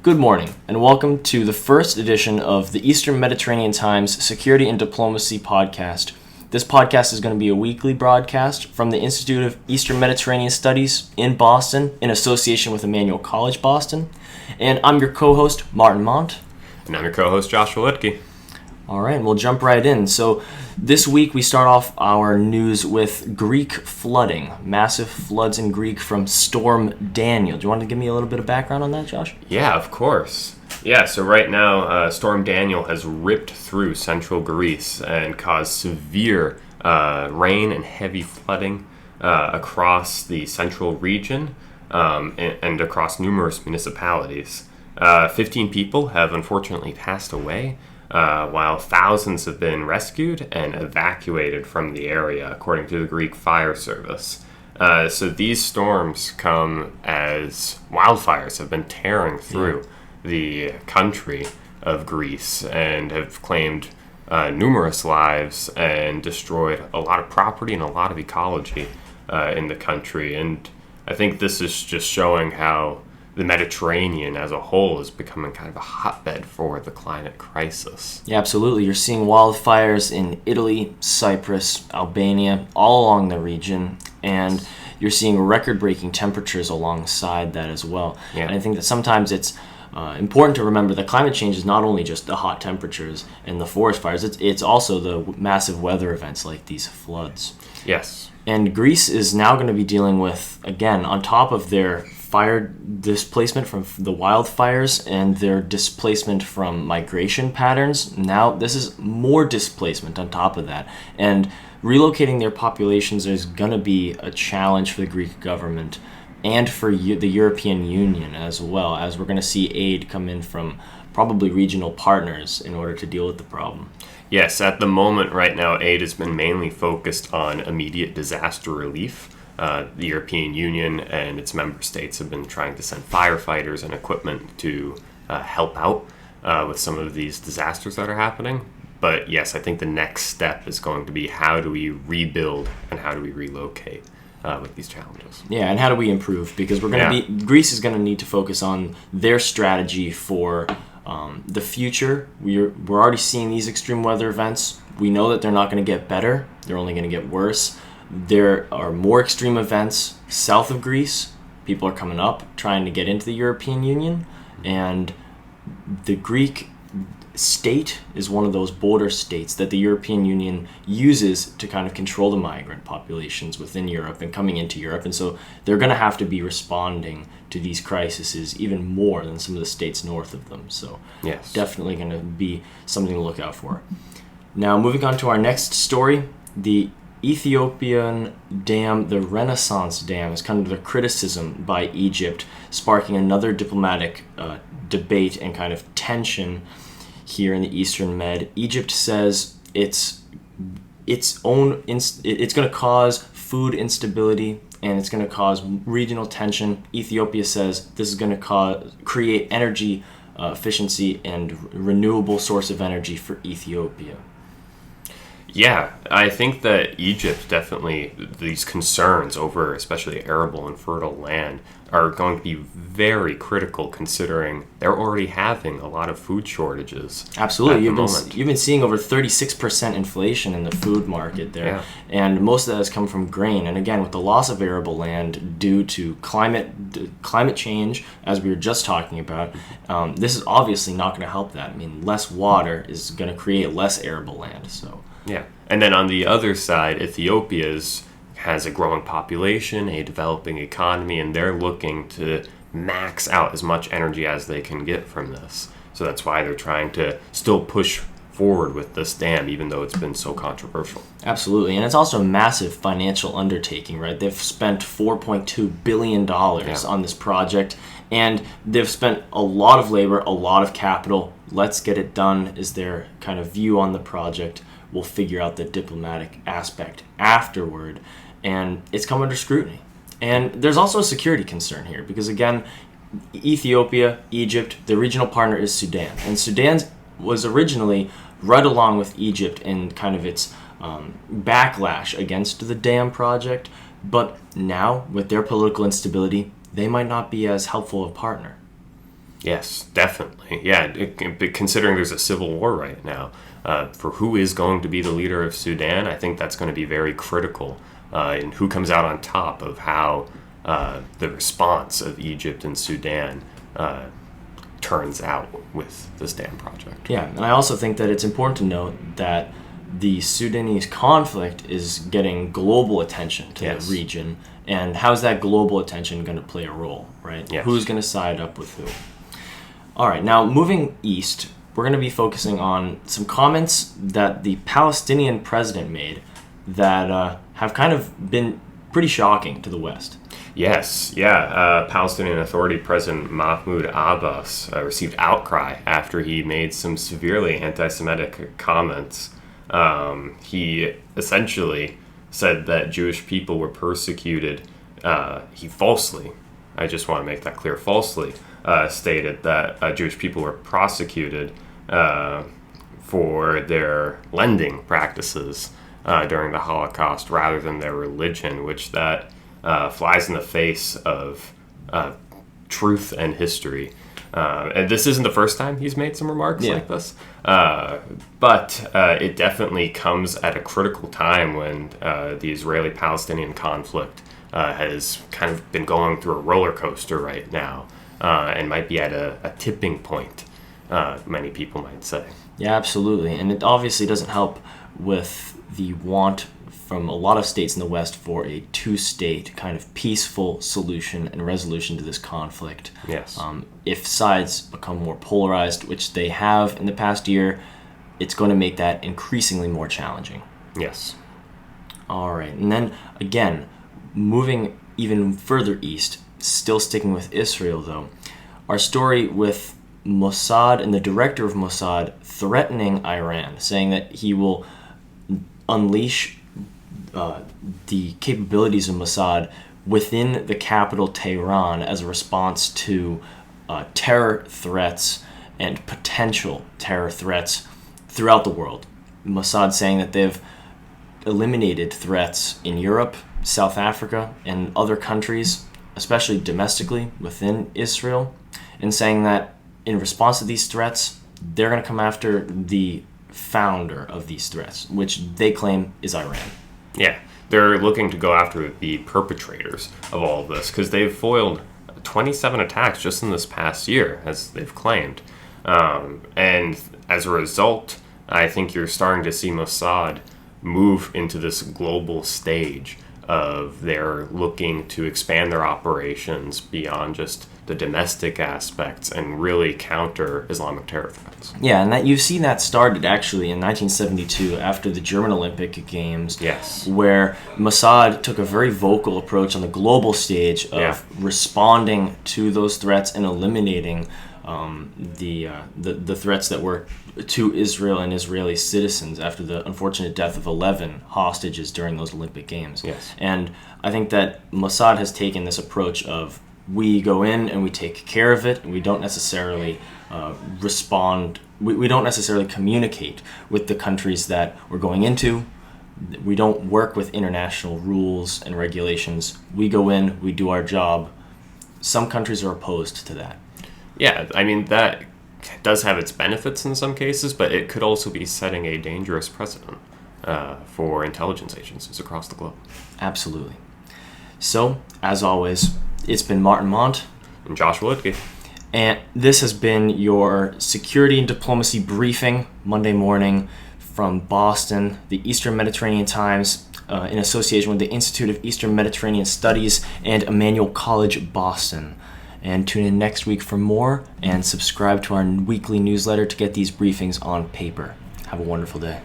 Good morning, and welcome to the first edition of the Eastern Mediterranean Times Security and Diplomacy podcast. This podcast is going to be a weekly broadcast from the Institute of Eastern Mediterranean Studies in Boston in association with Emmanuel College Boston. And I'm your co-host, Martin Mont. And I'm your co-host, Joshua Litke. All right, and we'll jump right in. So this week we start off our news with Greek flooding. Massive floods in Greece from Storm Daniel. Do you want to give me a little bit of background on that, Josh? Yeah, of course. Yeah, so right now, Storm Daniel has ripped through central Greece and caused severe rain and heavy flooding across the central region and across numerous municipalities. 15 people have unfortunately passed away, while thousands have been rescued and evacuated from the area, according to the Greek Fire Service. So these storms come as wildfires have been tearing through the country of Greece and have claimed numerous lives and destroyed a lot of property and a lot of ecology in the country. And I think this is just showing how the Mediterranean as a whole is becoming kind of a hotbed for the climate crisis. Yeah, absolutely. You're seeing wildfires in Italy, Cyprus, Albania, all along the region, and you're seeing record-breaking temperatures alongside that as well. Yeah. And I think that sometimes it's important to remember that climate change is not only just the hot temperatures and the forest fires, it's also the massive weather events like these floods. Yes. And Greece is now going to be dealing with, again, on top of their fire displacement from the wildfires and their displacement from migration patterns. Now this is more displacement on top of that. And relocating their populations is going to be a challenge for the Greek government and for the European Union as well, as we're going to see aid come in from probably regional partners in order to deal with the problem. Yes, at the moment right now, aid has been mainly focused on immediate disaster relief. The European Union and its member states have been trying to send firefighters and equipment to help out with some of these disasters that are happening. But yes, I think the next step is going to be how do we rebuild and how do we relocate with these challenges. Yeah, and how do we improve? Because Greece is going to need to focus on their strategy for the future. We're already seeing these extreme weather events. We know that they're not going to get better. They're only going to get worse. There are more extreme events south of Greece. People are coming up trying to get into the European Union, and the Greek state is one of those border states that the European Union uses to kind of control the migrant populations within Europe and coming into Europe. And so they're going to have to be responding to these crises even more than some of the states north of them. So yes, definitely going to be something to look out for. Now, moving on to our next story, the Ethiopian dam, the Renaissance Dam, is kind of a criticism by Egypt, sparking another diplomatic debate and kind of tension here in the Eastern Med. Egypt says it's going to cause food instability and it's going to cause regional tension. Ethiopia says this is going to create energy efficiency and renewable source of energy for Ethiopia. Yeah, I think that Egypt definitely, these concerns over especially arable and fertile land are going to be very critical considering they're already having a lot of food shortages. Absolutely. You've been seeing over 36% inflation in the food market there. Yeah. And most of that has come from grain. And again, with the loss of arable land due to climate change, as we were just talking about, this is obviously not going to help that. I mean, less water is going to create less arable land. So. Yeah, and then on the other side, Ethiopia has a growing population, a developing economy, and they're looking to max out as much energy as they can get from this. So that's why they're trying to still push forward with this dam, even though it's been so controversial. Absolutely, and it's also a massive financial undertaking, right? They've spent $4.2 billion on this project, and they've spent a lot of labor, a lot of capital. Let's get it done is their kind of view on the project. We'll figure out the diplomatic aspect afterward, and it's come under scrutiny. And there's also a security concern here because, again, Ethiopia, Egypt, the regional partner is Sudan. And Sudan was originally right along with Egypt in kind of its backlash against the dam project, but now with their political instability, they might not be as helpful a partner. Yes, definitely. Yeah, considering there's a civil war right now, for who is going to be the leader of Sudan, I think that's going to be very critical in who comes out on top of how the response of Egypt and Sudan turns out with this dam project. Yeah, and I also think that it's important to note that the Sudanese conflict is getting global attention to the region, and how's that global attention going to play a role, right? Yes. Who's going to side up with who? All right, now moving east, we're going to be focusing on some comments that the Palestinian president made that have kind of been pretty shocking to the West. Yes, yeah. Palestinian Authority President Mahmoud Abbas received outcry after he made some severely anti-Semitic comments. He essentially said that Jewish people were persecuted. He falsely, I just want to make that clear, falsely stated that Jewish people were prosecuted for their lending practices during the Holocaust rather than their religion, which that flies in the face of truth and history. And this isn't the first time he's made some remarks like this, but it definitely comes at a critical time when the Israeli-Palestinian conflict has kind of been going through a roller coaster right now and might be at a tipping point, many people might say. Yeah, absolutely. And it obviously doesn't help with the want from a lot of states in the West for a two-state kind of peaceful solution and resolution to this conflict. Yes. If sides become more polarized, which they have in the past year, it's going to make that increasingly more challenging. Yes. All right. And then, again, moving even further east, still sticking with Israel, though, our story with Mossad and the director of Mossad threatening Iran, saying that he will unleash the capabilities of Mossad within the capital Tehran as a response to terror threats and potential terror threats throughout the world. Mossad saying that they've eliminated threats in Europe, South Africa, and other countries, especially domestically within Israel, and saying that in response to these threats, they're going to come after the founder of these threats, which they claim is Iran. Yeah, they're looking to go after the perpetrators of all of this because they've foiled 27 attacks just in this past year, as they've claimed. And as a result, I think you're starting to see Mossad move into this global stage of they're looking to expand their operations beyond just the domestic aspects and really counter Islamic terror threats. Yeah, and that you've seen that started actually in 1972 after the German Olympic Games. Yes. Where Mossad took a very vocal approach on the global stage of responding to those threats and eliminating the threats that were to Israel and Israeli citizens after the unfortunate death of 11 hostages during those Olympic Games. Yes. And I think that Mossad has taken this approach of we go in and we take care of it, and we don't necessarily respond. We don't necessarily communicate with the countries that we're going into. We don't work with international rules and regulations. We go in, we do our job. Some countries are opposed to that. Yeah, I mean, that does have its benefits in some cases, but it could also be setting a dangerous precedent for intelligence agencies across the globe. Absolutely. So, as always, it's been Martin Mont And Joshua Litke. And this has been your Security and Diplomacy Briefing, Monday morning from Boston, the Eastern Mediterranean Times, in association with the Institute of Eastern Mediterranean Studies and Emmanuel College, Boston. And tune in next week for more, and subscribe to our weekly newsletter to get these briefings on paper. Have a wonderful day.